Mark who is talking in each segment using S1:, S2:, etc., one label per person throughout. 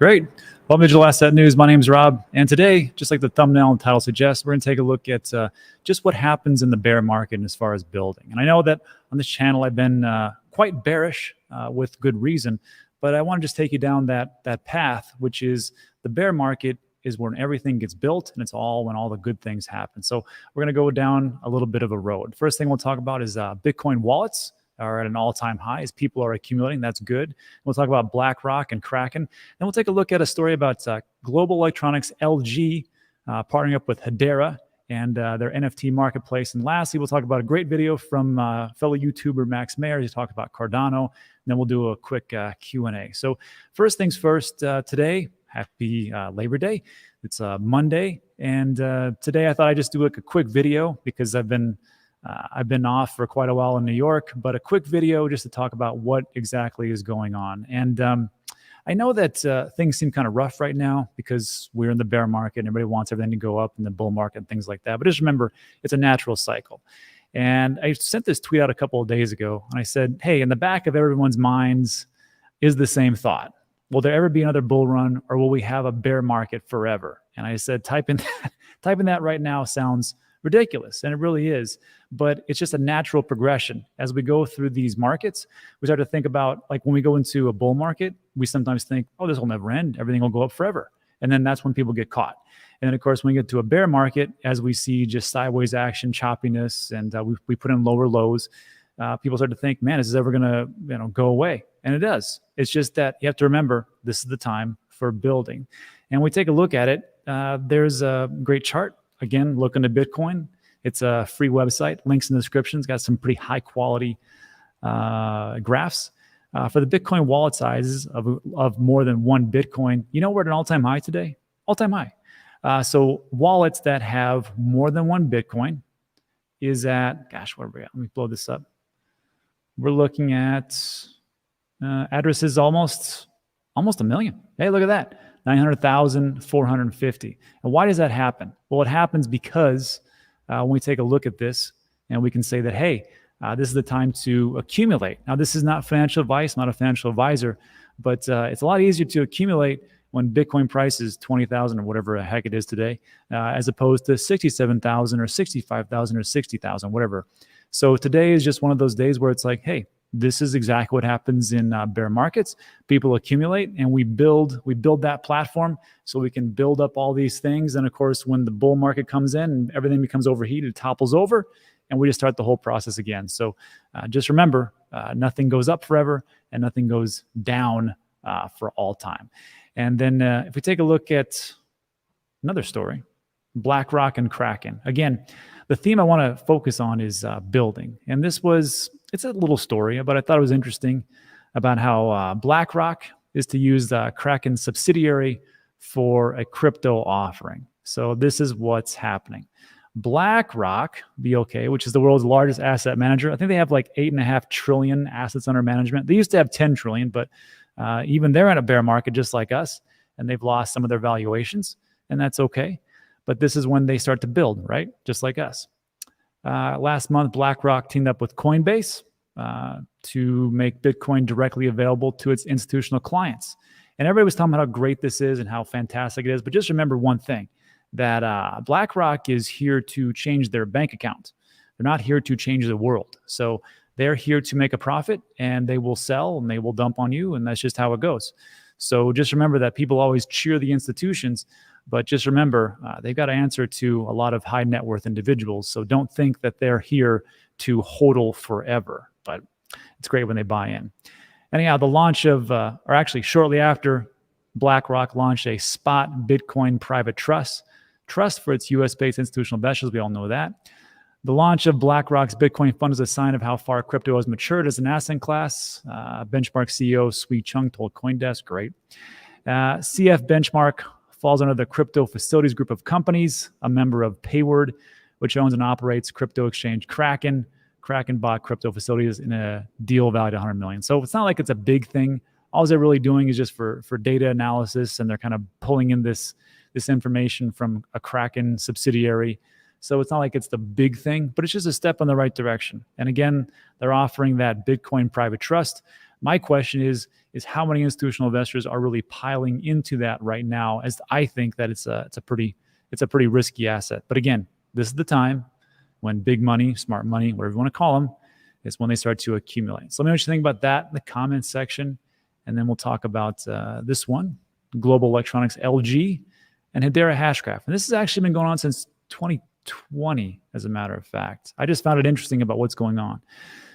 S1: Great. Welcome to Digital Asset News. My name is Rob, and today, just like the thumbnail and title suggests, we're going to take a look at just what happens in the bear market as far as building. And I know that on this channel, I've been quite bearish with good reason, but I want to just take you down that path, which is the bear market is when everything gets built, and it's all when all the good things happen. So we're going to go down a little bit of a road. First thing we'll talk about is Bitcoin wallets are at an all-time high as people are accumulating. That's good. We'll talk about Blackrock and KRAKEN. Then we'll take a look at a story about Global Electronics, LG, partnering up with Hedera and their NFT marketplace. And lastly, we'll talk about a great video from fellow YouTuber Max MAHER. He's talked about Cardano. And then we'll do a quick Q&A. So first things first, today, happy Labor Day. It's Monday. And today I thought I'd just do a quick video because I've been off for quite a while in New York, but a quick video just to talk about what exactly is going on. And I know that things seem kind of rough right now because we're in the bear market and everybody wants everything to go up in the bull market and things like that. But just remember, it's a natural cycle. And I sent this tweet out a couple of days ago, and I said, hey, in the back of everyone's minds is the same thought. Will there ever be another bull run, or will we have a bear market forever? And I said, typing that right now sounds ridiculous, and it really is, but it's just a natural progression. As we go through these markets, we start to think about, like when we go into a bull market, we sometimes think, oh, this will never end, everything will go up forever. And then that's when people get caught. And then of course, when we get to a bear market, as we see just sideways action, choppiness, and we put in lower lows, people start to think, man, is this ever gonna go away? And it does. It's just that you have to remember, this is the time for building. And we take a look at it. There's a great chart. Again, look into Bitcoin. It's a free website. Links in the description. It's got some pretty high quality graphs. For the Bitcoin wallet sizes of more than one Bitcoin, we're at an all-time high today. All-time high. So wallets that have more than one Bitcoin is at, gosh, where are we at? Let me blow this up. We're looking at addresses almost a million. Hey, look at that. 900,450. And why does that happen? Well, it happens because when we take a look at this and we can say that, hey, this is the time to accumulate. Now, this is not financial advice, not a financial advisor, but it's a lot easier to accumulate when Bitcoin price is 20,000 or whatever the heck it is today, as opposed to 67,000 or 65,000 or 60,000, whatever. So today is just one of those days where it's like, hey, this is exactly what happens in bear markets. People accumulate, and we build that platform so we can build up all these things. And of course, when the bull market comes in and everything becomes overheated, it topples over, and we just start the whole process again. So just remember, nothing goes up forever and nothing goes down for all time. And then if we take a look at another story, Blackrock and KRAKEN. Again, the theme I want to focus on is building. And it's a little story, but I thought it was interesting about how Blackrock is to use the KRAKEN subsidiary for a crypto offering. So this is what's happening. Blackrock, BOK, which is the world's largest asset manager. I think they have like 8.5 trillion assets under management. They used to have 10 trillion, but even they're in a bear market just like us, and they've lost some of their valuations, and that's okay. But this is when they start to build, right? Just like us. Last month, BlackRock teamed up with Coinbase to make Bitcoin directly available to its institutional clients. And everybody was talking about how great this is and how fantastic it is. But just remember one thing, that BlackRock is here to change their bank account. They're not here to change the world. So they're here to make a profit, and they will sell and they will dump on you. And that's just how it goes. So just remember that people always cheer the institutions, but just remember, they've got to answer to a lot of high net worth individuals. So don't think that they're here to hodl forever, but it's great when they buy in. Anyhow, the launch of, or actually shortly after, BlackRock launched a spot Bitcoin private trust for its US-based institutional investors. We all know that. The launch of BlackRock's Bitcoin fund is a sign of how far crypto has matured as an asset class. Benchmark CEO Sui Chung told CoinDesk, great. CF Benchmark falls under the Crypto Facilities Group of companies, a member of Payward, which owns and operates crypto exchange KRAKEN. KRAKEN bought Crypto Facilities in a deal valued at $100 million. So it's not like it's a big thing. All they're really doing is just for data analysis, and they're kind of pulling in this information from a KRAKEN subsidiary. So it's not like it's the big thing, but it's just a step in the right direction. And again, they're offering that Bitcoin private trust. My question is how many institutional investors are really piling into that right now, as I think that it's a pretty risky asset. But again, this is the time when big money, smart money, whatever you want to call them, is when they start to accumulate. So let me know what you think about that in the comments section. And then we'll talk about this one, Global Electronics, LG, and Hedera Hashgraph. And this has actually been going on since 2020, as a matter of fact. I just found it interesting about what's going on.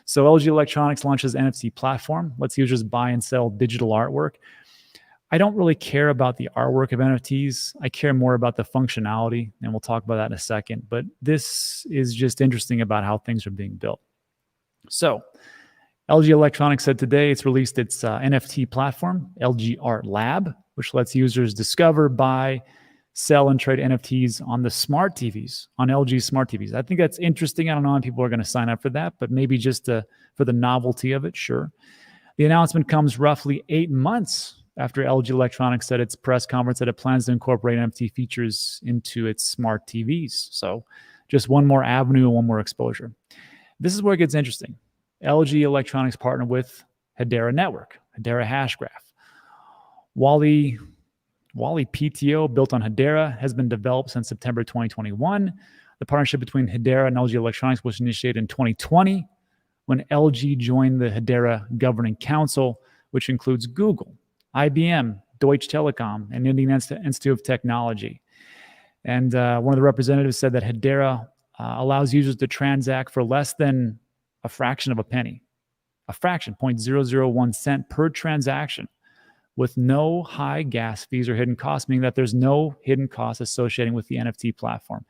S1: So LG Electronics launches NFT platform, lets users buy and sell digital artwork. I don't really care about the artwork of NFTs. I care more about the functionality, and we'll talk about that in a second. But this is just interesting about how things are being built. So LG Electronics said today it's released its NFT platform, LG Art Lab, which lets users discover, buy, sell, and trade NFTs on the smart TVs, on LG smart TVs. I think that's interesting. I don't know how people are going to sign up for that, but maybe just for the novelty of it, sure. The announcement comes roughly 8 months after LG Electronics said its press conference that it plans to incorporate NFT features into its smart TVs. So just one more avenue, one more exposure. This is where it gets interesting. LG Electronics partnered with Hedera Network, Hedera Hashgraph. Wally PTO, built on Hedera, has been developed since September 2021. The partnership between Hedera and LG Electronics was initiated in 2020 when LG joined the Hedera Governing Council, which includes Google, IBM, Deutsche Telekom, and Indian Institute of Technology. And one of the representatives said that Hedera allows users to transact for less than a fraction of a penny, a fraction, 0.001 cent per transaction, with no high gas fees or hidden costs, meaning that there's no hidden costs associated with the NFT platform.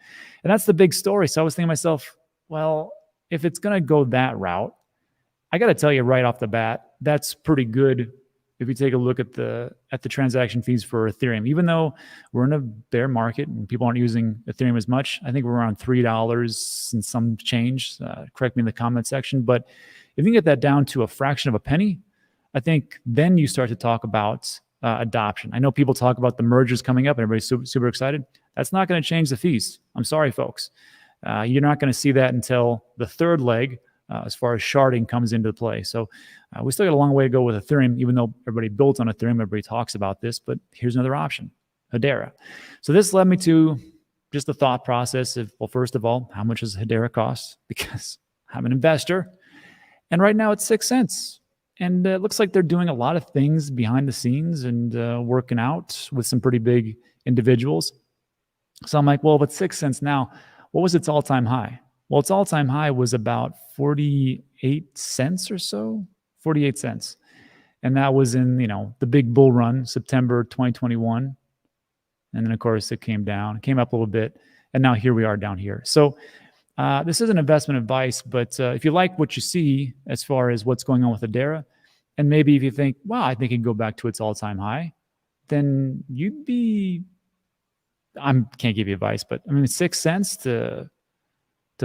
S1: And that's the big story. So I was thinking to myself, well, if it's going to go that route, I got to tell you right off the bat, that's pretty good. If you take a look at the transaction fees for Ethereum, even though we're in a bear market and people aren't using Ethereum as much, I think we're around $3 and some change. Correct me in the comment section. But if you can get that down to a fraction of a penny, I think then you start to talk about adoption. I know people talk about the mergers coming up and everybody's super, super excited. That's not going to change the fees. I'm sorry, folks. You're not going to see that until the third leg as far as sharding comes into play. So we still got a long way to go with Ethereum, even though everybody builds on Ethereum, everybody talks about this, but here's another option, Hedera. So this led me to just the thought process of, well, first of all, how much does Hedera cost? Because I'm an investor, and right now it's 6 cents. And it looks like they're doing a lot of things behind the scenes and working out with some pretty big individuals. So I'm like, well, if it's 6 cents now, what was its all-time high? Well, its all-time high was about 48 cents or so, 48 cents. And that was in, the big bull run, September 2021. And then, of course, it came down, it came up a little bit. And now here we are down here. So this isn't investment advice, but if you like what you see as far as what's going on with Hedera, and maybe if you think, wow, I think it can go back to its all-time high, then I can't give you advice, but I mean, 6 cents to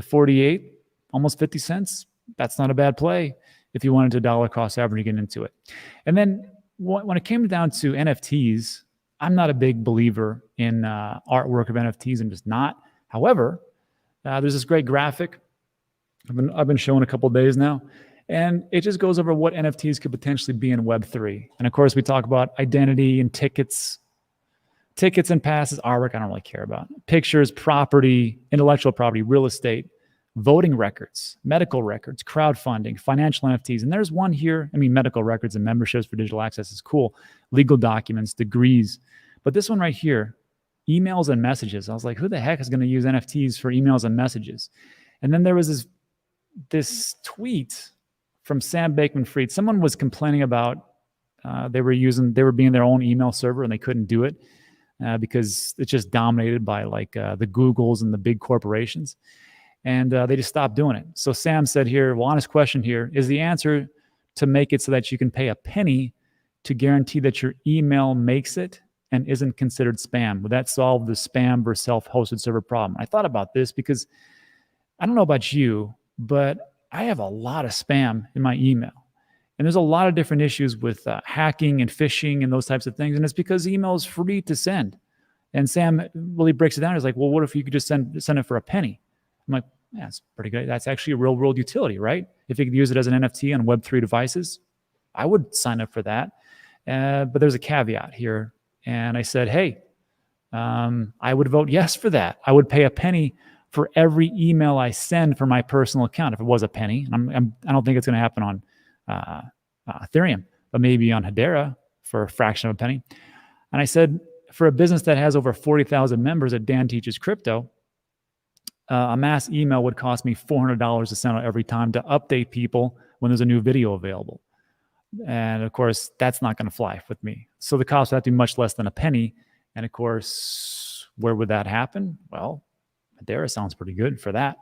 S1: 48, almost 50 cents, that's not a bad play if you wanted to dollar cost average get into it. And then when it came down to NFTs, I'm not a big believer in artwork of NFTs. I'm just not. However, there's this great graphic I've been showing a couple of days now, and it just goes over what NFTs could potentially be in Web3. And of course, we talk about identity and tickets and passes, artwork I don't really care about. Pictures, property, intellectual property, real estate, voting records, medical records, crowdfunding, financial NFTs. And there's one here. I mean, medical records and memberships for digital access is cool. Legal documents, degrees. But this one right here, emails and messages. I was like, who the heck is going to use NFTs for emails and messages? And then there was this tweet from Sam Bankman-Fried. Someone was complaining about they were being their own email server and they couldn't do it because it's just dominated by the Googles and the big corporations. And they just stopped doing it. So Sam said here, well, honest question here, is the answer to make it so that you can pay a penny to guarantee that your email makes it and isn't considered spam? Would that solve the spam versus self-hosted server problem? I thought about this because I don't know about you, but I have a lot of spam in my email. And there's a lot of different issues with hacking and phishing and those types of things. And it's because email is free to send. And Sam really breaks it down. He's like, well, what if you could just send it for a penny? I'm like, yeah, that's pretty good. That's actually a real world utility, right? If you could use it as an NFT on Web3 devices, I would sign up for that. But there's a caveat here. And I said, hey, I would vote yes for that. I would pay a penny for every email I send for my personal account if it was a penny. I don't think it's going to happen on Ethereum, but maybe on Hedera for a fraction of a penny. And I said, for a business that has over 40,000 members at Dan Teaches Crypto, a mass email would cost me $400 to send out every time to update people when there's a new video available. And of course, that's not going to fly with me. So the cost would have to be much less than a penny. And of course, where would that happen? Well, Hedera sounds pretty good for that.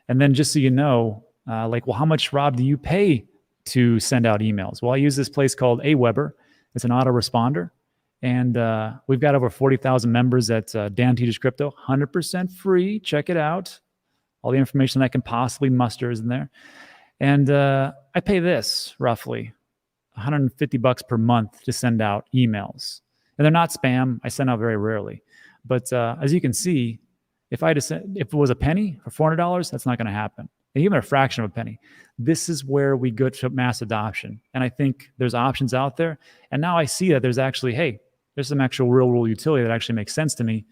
S1: And then just so you know, well, how much, Rob, do you pay to send out emails? Well, I use this place called Aweber. It's an autoresponder. And we've got over 40,000 members at Dan Teaches Crypto, 100% free. Check it out. All the information that I can possibly muster is in there. And I pay this roughly $150 per month to send out emails. And they're not spam. I send out very rarely. But as you can see, if it was a penny for $400, that's not going to happen. And even a fraction of a penny. This is where we go to mass adoption. And I think there's options out there. And now I see that there's actually, hey, there's some actual real world utility that actually makes sense to me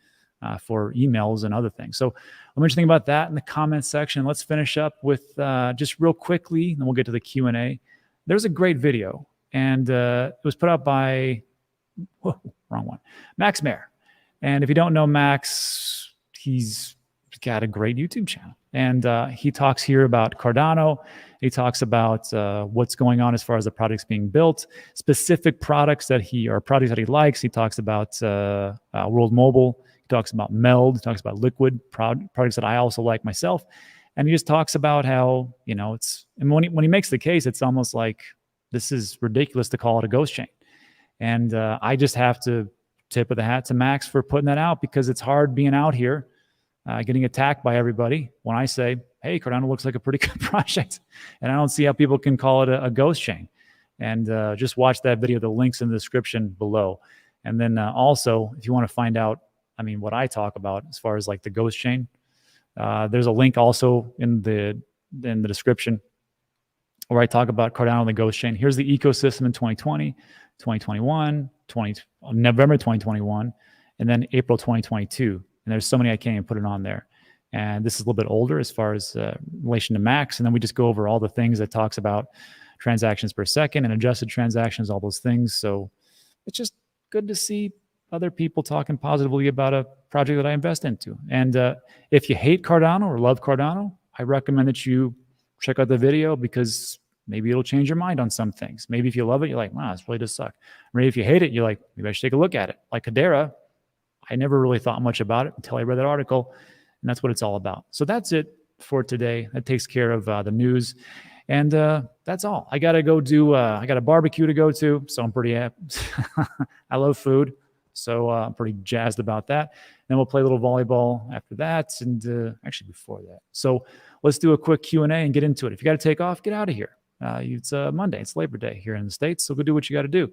S1: for emails and other things. So let me just think about that in the comments section. Let's finish up with just real quickly, and then we'll get to the Q&A. There's a great video, and it was put out by, wrong one, Max Maher. And if you don't know Max, he's got a great YouTube channel. And he talks here about Cardano. He talks about what's going on as far as the projects being built, specific products that he likes. He talks about World Mobile. He talks about Meld. He talks about Liquid products that I also like myself. And he just talks about how, and when he makes the case, it's almost like this is ridiculous to call it a ghost chain. And I just have to tip of the hat to Max for putting that out, because it's hard being out here getting attacked by everybody when I say, hey, Cardano looks like a pretty good project. And I don't see how people can call it a ghost chain. And just watch that video. The link's in the description below. And then also, if you want to find out, what I talk about as far as like the ghost chain, there's a link also in the description where I talk about Cardano and the ghost chain. Here's the ecosystem in 2020, 2021, November 2021, and then April 2022. And there's so many I can't even put it on there. And this is a little bit older as far as relation to Max. And then we just go over all the things that talks about transactions per second and adjusted transactions, all those things. So it's just good to see other people talking positively about a project that I invest into. And if you hate Cardano or love Cardano, I recommend that you check out the video, because maybe it'll change your mind on some things. Maybe if you love it, you're like, wow, this really does suck. Maybe if you hate it, you're like, maybe I should take a look at it. Like Hedera, I never really thought much about it until I read that article, and that's what it's all about. So that's it for today. That takes care of the news, and that's all. I got to go do, I got a barbecue to go to, so I'm pretty happy. I love food, so I'm pretty jazzed about that. Then we'll play a little volleyball after that, and actually before that. So let's do a quick Q&A and get into it. If you got to take off, get out of here. It's Monday. It's Labor Day here in the States, so go do what you got to do.